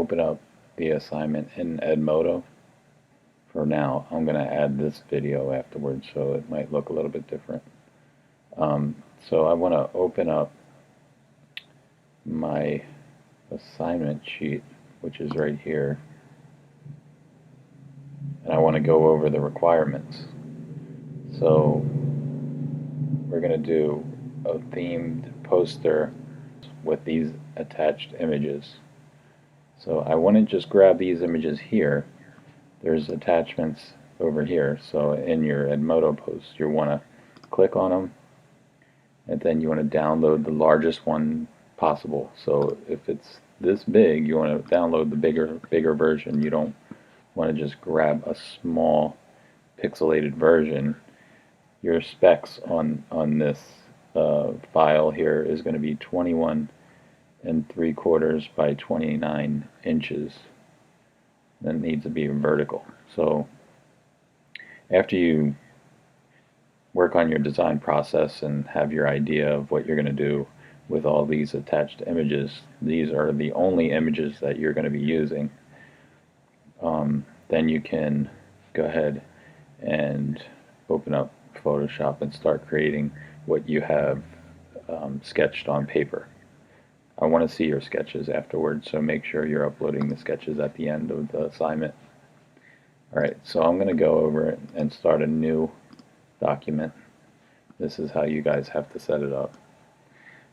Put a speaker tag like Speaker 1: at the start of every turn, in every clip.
Speaker 1: open up the assignment in Edmodo. For now, I'm going to add this video afterwards, so it might look a little bit different. So I want to open up my assignment sheet, which is right here, and I want to go over the requirements. So we're going to do a themed poster with these attached images. So I want to just grab these images here. There's attachments over here. So in your Edmodo post, you want to click on them, and then you want to download the largest one possible. So if it's this big, you want to download the bigger version. You don't want to just grab a small pixelated version. Your specs on this file here is going to be 21 3/4 by 29 inches. That needs to be vertical. So after you work on your design process and have your idea of what you're going to do with all these attached images, these are the only images that you're going to be using, then you can go ahead and open up Photoshop and start creating what you have sketched on paper. I want to see your sketches afterwards, so make sure you're uploading the sketches at the end of the assignment. Alright, so I'm going to go over it and start a new document. This is how you guys have to set it up.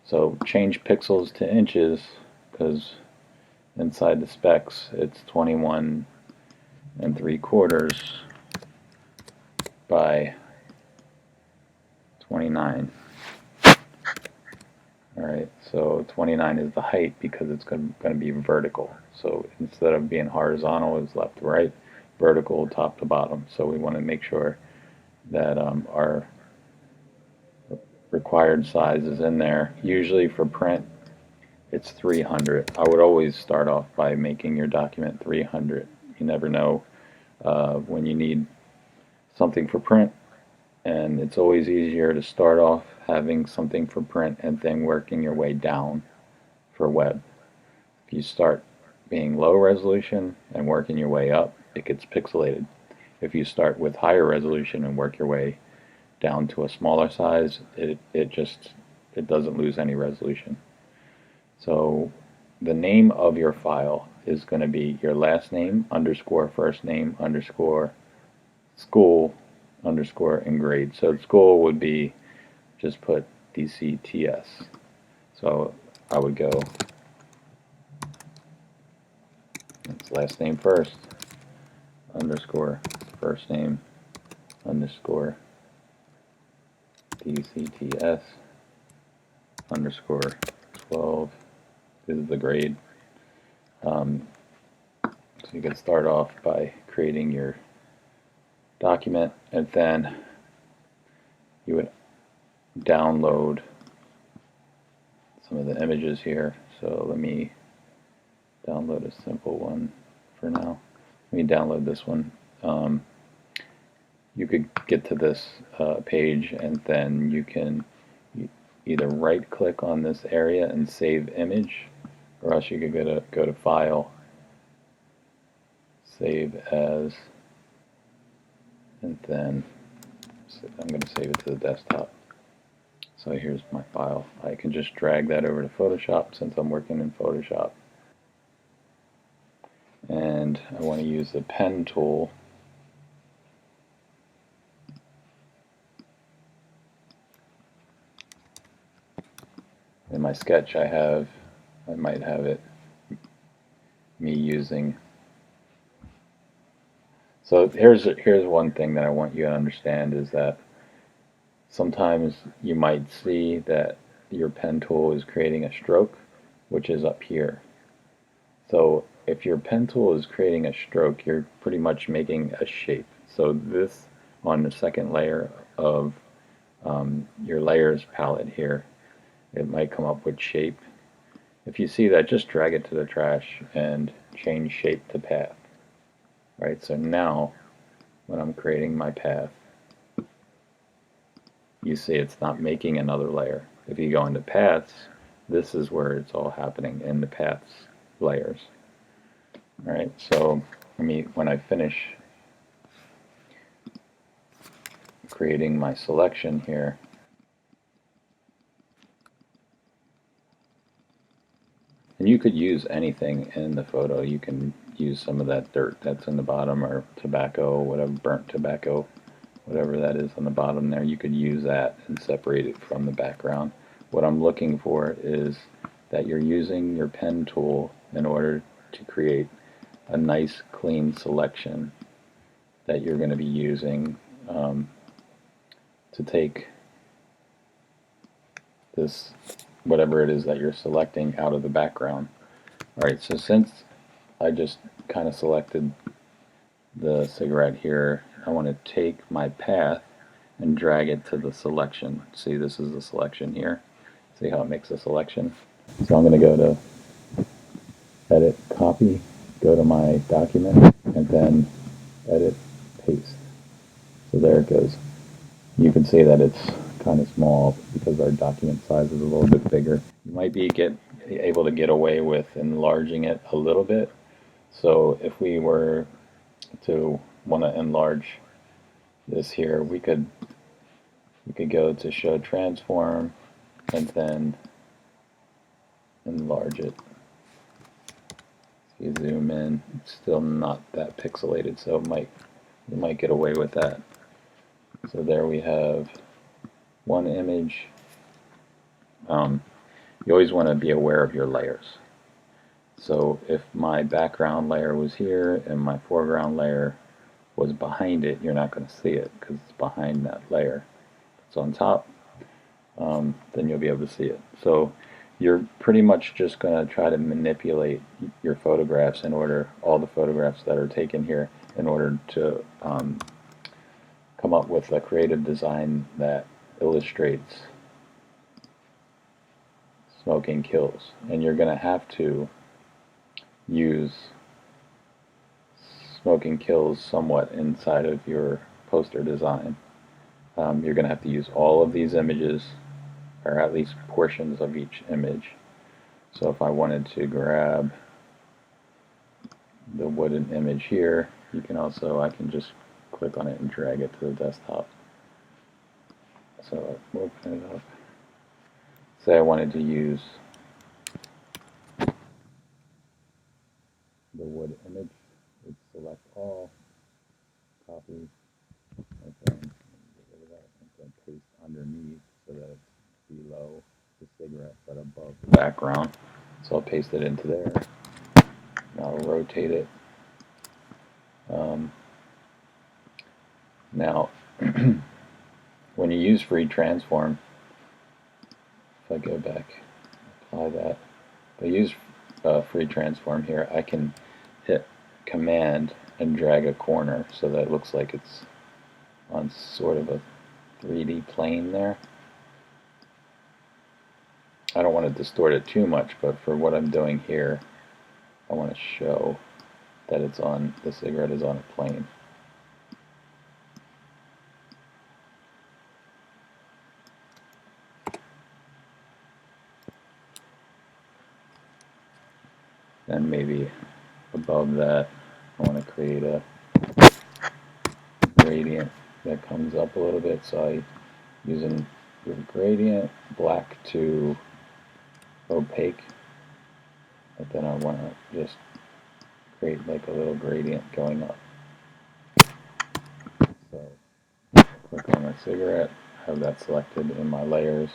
Speaker 1: So change pixels to inches, because inside the specs it's 21 3/4 by 29. Alright, so 29 is the height because it's going to be vertical. So instead of being horizontal, it's left to right, vertical top to bottom. So we want to make sure that our required size is in there. Usually for print, it's 300. I would always start off by making your document 300. You never know when you need something for print, and it's always easier to start off having something for print and then working your way down for web. If you start being low resolution and working your way up, it gets pixelated. If you start with higher resolution and work your way down to a smaller size, it doesn't lose any resolution. So the name of your file is going to be your last name underscore first name underscore school underscore and grade. So school would be, just put DCTS. So I would go, it's last name first underscore first name underscore DCTS underscore 12 is the grade. So you can start off by creating your document, and then you would download some of the images here. So let me download a simple one for now. Let me download this one. You could get to this page, and then you can either right click on this area and save image, or else you could go to File, Save As, and then I'm going to save it to the desktop. So here's my file. I can just drag that over to Photoshop since I'm working in Photoshop. And I want to use the pen tool. In my sketch I might have it me using. So here's one thing that I want you to understand, is that sometimes you might see that your pen tool is creating a stroke, which is up here. So if your pen tool is creating a stroke, you're pretty much making a shape. So this, on the second layer of your layers palette here, it might come up with shape. If you see that, just drag it to the trash and change shape to path. Right, so now when I'm creating my path, you see it's not making another layer. If you go into paths, this is where it's all happening, in the paths layers. Alright, so when I finish creating my selection here, and you could use anything in the photo. You can use some of that dirt that's in the bottom, or tobacco, whatever, burnt tobacco, whatever that is on the bottom there. You could use that and separate it from the background. What I'm looking for is that you're using your pen tool in order to create a nice clean selection that you're going to be using to take this, whatever it is that you're selecting, out of the background. Alright, so since I just kind of selected the cigarette here, I want to take my path and drag it to the selection. See, this is the selection here. See how it makes a selection? So I'm going to go to Edit, Copy, go to my document, and then Edit, Paste. So there it goes. You can see that it's kind of small because our document size is a little bit bigger. You might be able to get away with enlarging it a little bit. So if we were to want to enlarge this here, we could go to Show Transform and then enlarge it. If you zoom in, it's still not that pixelated, so you might get away with that. So there we have one image. You always want to be aware of your layers. So if my background layer was here and my foreground layer was behind it, you're not going to see it because it's behind that layer. If it's on top, then you'll be able to see it. So you're pretty much just going to try to manipulate your photographs all the photographs that are taken here, in order to come up with a creative design that illustrates smoking kills. And you're going to have to use smoking kills somewhat inside of your poster design. You're going to have to use all of these images, or at least portions of each image. So if I wanted to grab the wooden image here, I can just click on it and drag it to the desktop. So I'll open it up. Say I wanted to use the wood image, would select all, copy, and then get rid of that, and then paste underneath so that it's below the cigarette but above the background. So I'll paste it into there. Now I'll rotate it. Now, when you use free transform, if I go back, apply that. If I use free transform here, I can hit Command and drag a corner so that it looks like it's on sort of a 3D plane there. I don't want to distort it too much, but for what I'm doing here, I want to show that the cigarette is on a plane. And maybe above that, I want to create a gradient that comes up a little bit. So I using the gradient, black to opaque, but then I want to just create like a little gradient going up. So click on my cigarette, have that selected in my layers.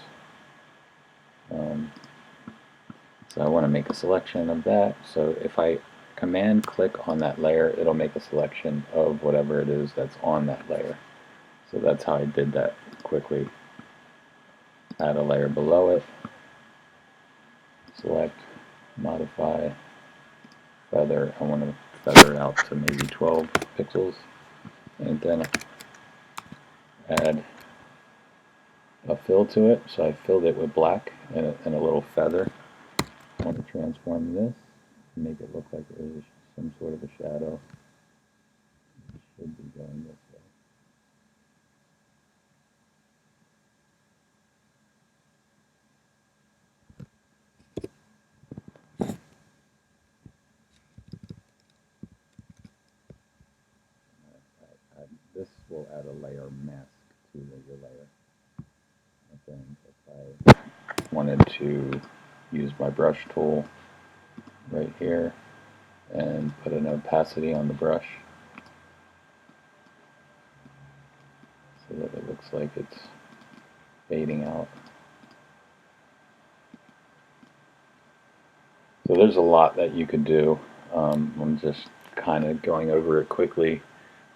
Speaker 1: So I want to make a selection of that. So if I command click on that layer, it'll make a selection of whatever it is that's on that layer. So that's how I did that quickly. Add a layer below it, select, modify, feather. I want to feather it out to maybe 12 pixels, and then add a fill to it. So I filled it with black and a little feather. I want to transform this and make it look like there's some sort of a shadow. It should be going this way. add a layer mask to the layer. And then if I wanted to use my brush tool right here and put an opacity on the brush so that it looks like it's fading out. So there's a lot that you could do. I'm just kind of going over it quickly.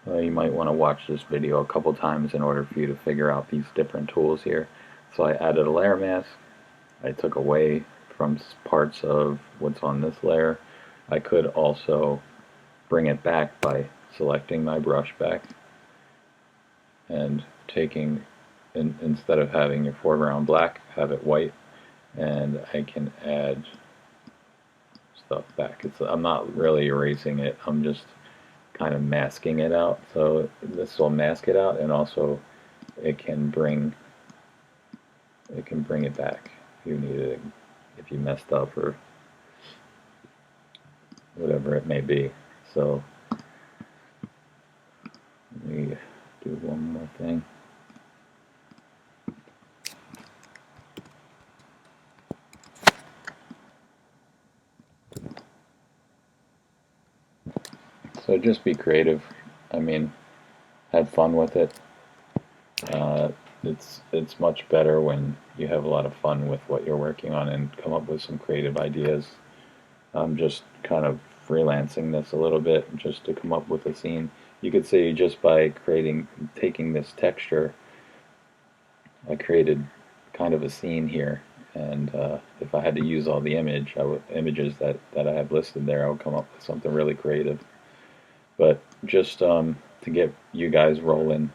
Speaker 1: You might want to watch this video a couple times in order for you to figure out these different tools here. So I added a layer mask. I took away from parts of what's on this layer. I could also bring it back by selecting my brush back and taking, instead of having your foreground black, have it white, and I can add stuff back. I'm not really erasing it, I'm just kind of masking it out. So this will mask it out, and also it can bring it back if you need it, if you messed up or whatever it may be. So let me do one more thing. So just be creative. I mean, have fun with it. It's much better when you have a lot of fun with what you're working on and come up with some creative ideas. I'm just kind of freelancing this a little bit just to come up with a scene. You could say just by taking this texture, I created kind of a scene here, and if I had to use all the images that I have listed there, I would come up with something really creative. But just to get you guys rolling,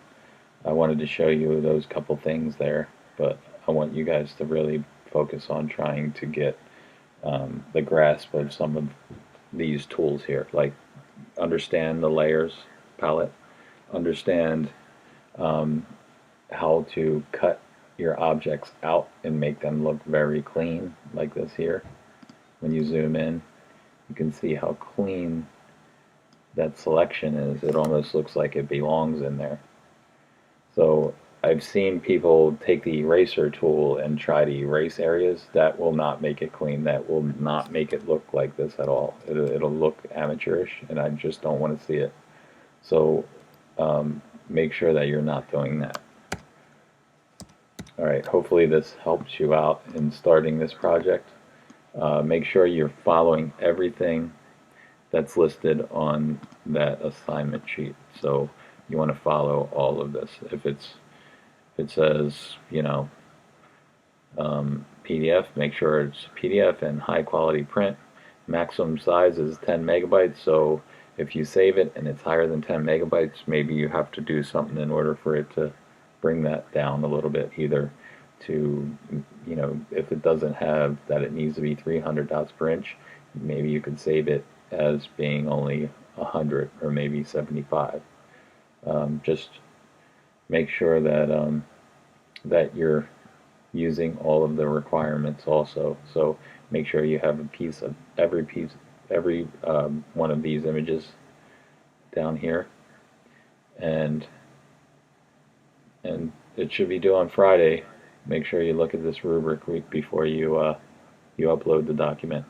Speaker 1: I wanted to show you those couple things there, but I want you guys to really focus on trying to get the grasp of some of these tools here. Like, understand the layers palette, understand how to cut your objects out and make them look very clean, like this here. When you zoom in, you can see how clean that selection is. It almost looks like it belongs in there. So I've seen people take the eraser tool and try to erase areas. That will not make it clean. That will not make it look like this at all. It'll look amateurish, and I just don't want to see it. So make sure that you're not doing that. Alright, hopefully this helps you out in starting this project. Make sure you're following everything that's listed on that assignment sheet. So you want to follow all of this. If it says, you know, PDF, make sure it's PDF and high quality print. Maximum size is 10 megabytes, so if you save it and it's higher than 10 megabytes, maybe you have to do something in order for it to bring that down a little bit, either to, you know, if it doesn't have that it needs to be 300 dots per inch, maybe you could save it as being only 100 or maybe 75. Just make sure that that you're using all of the requirements also. So make sure you have a piece of every one of these images down here, and it should be due on Friday. Make sure you look at this rubric week before you upload the document.